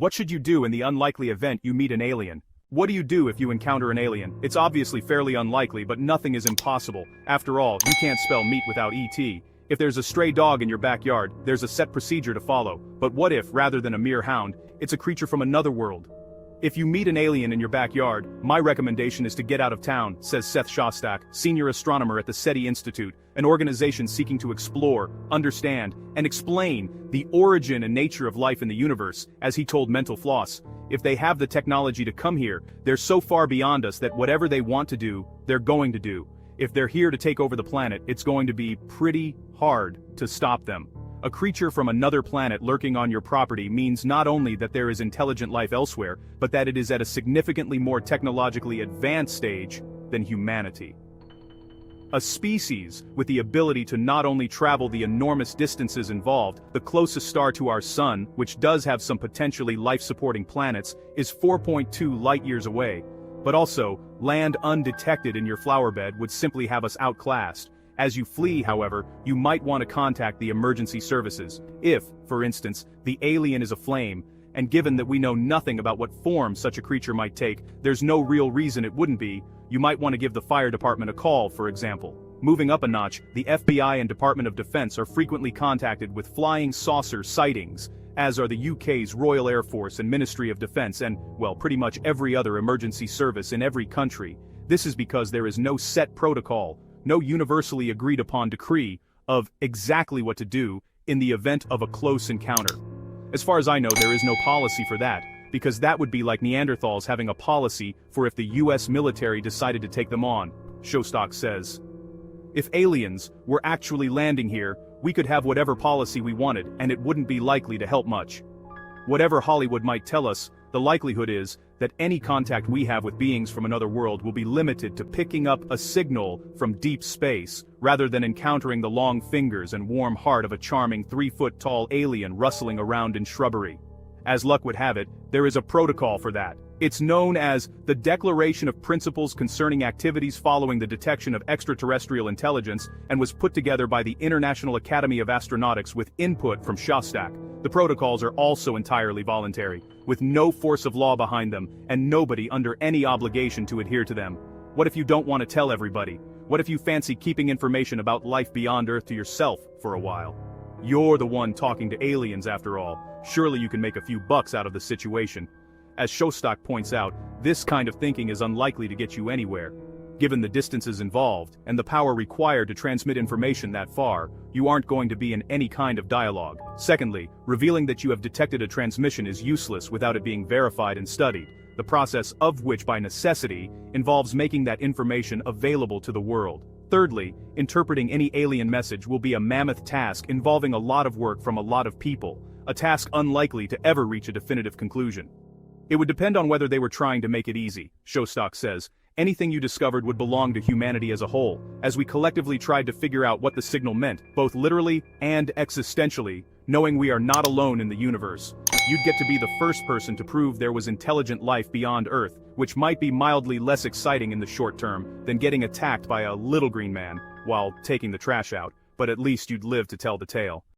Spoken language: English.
What should you do in the unlikely event you meet an alien? What do you do if you encounter an alien? It's obviously fairly unlikely, but nothing is impossible. After all, you can't spell meat without ET. If there's a stray dog in your backyard, there's a set procedure to follow. But what if, rather than a mere hound, it's a creature from another world? If you meet an alien in your backyard, my recommendation is to get out of town, says Seth Shostak, senior astronomer at the SETI Institute, an organization seeking to explore, understand, and explain the origin and nature of life in the universe, as he told Mental Floss. If they have the technology to come here, they're so far beyond us that whatever they want to do, they're going to do. If they're here to take over the planet, it's going to be pretty hard to stop them. A creature from another planet lurking on your property means not only that there is intelligent life elsewhere, but that it is at a significantly more technologically advanced stage than humanity. A species with the ability to not only travel the enormous distances involved, the closest star to our sun, which does have some potentially life-supporting planets, is 4.2 light-years away, but also, land undetected in your flower bed would simply have us outclassed. As you flee, however, you might want to contact the emergency services. If, for instance, the alien is aflame, and given that we know nothing about what form such a creature might take, there's no real reason it wouldn't be, you might want to give the fire department a call, for example. Moving up a notch, the FBI and Department of Defense are frequently contacted with flying saucer sightings, as are the UK's Royal Air Force and Ministry of Defence and, well, pretty much every other emergency service in every country. This is because there is no set protocol, no universally agreed upon decree, of exactly what to do in the event of a close encounter. As far as I know, there is no policy for that, because that would be like Neanderthals having a policy for if the US military decided to take them on, Shostak says. If aliens were actually landing here, we could have whatever policy we wanted, and it wouldn't be likely to help much. Whatever Hollywood might tell us, the likelihood is that any contact we have with beings from another world will be limited to picking up a signal from deep space, rather than encountering the long fingers and warm heart of a charming 3-foot-tall alien rustling around in shrubbery. As luck would have it, there is a protocol for that. It's known as the Declaration of Principles Concerning Activities Following the Detection of Extraterrestrial Intelligence, and was put together by the International Academy of Astronautics with input from Shostak. The protocols are also entirely voluntary, with no force of law behind them, and nobody under any obligation to adhere to them. What if you don't want to tell everybody? What if you fancy keeping information about life beyond Earth to yourself for a while? You're the one talking to aliens after all. Surely you can make a few bucks out of the situation. As Shostak points out, this kind of thinking is unlikely to get you anywhere. Given the distances involved, and the power required to transmit information that far, you aren't going to be in any kind of dialogue. Secondly, revealing that you have detected a transmission is useless without it being verified and studied, the process of which by necessity involves making that information available to the world. Thirdly, interpreting any alien message will be a mammoth task involving a lot of work from a lot of people, a task unlikely to ever reach a definitive conclusion. It would depend on whether they were trying to make it easy, Shostak says. Anything you discovered would belong to humanity as a whole, as we collectively tried to figure out what the signal meant, both literally and existentially, knowing we are not alone in the universe. You'd get to be the first person to prove there was intelligent life beyond Earth, which might be mildly less exciting in the short term than getting attacked by a little green man while taking the trash out, but at least you'd live to tell the tale.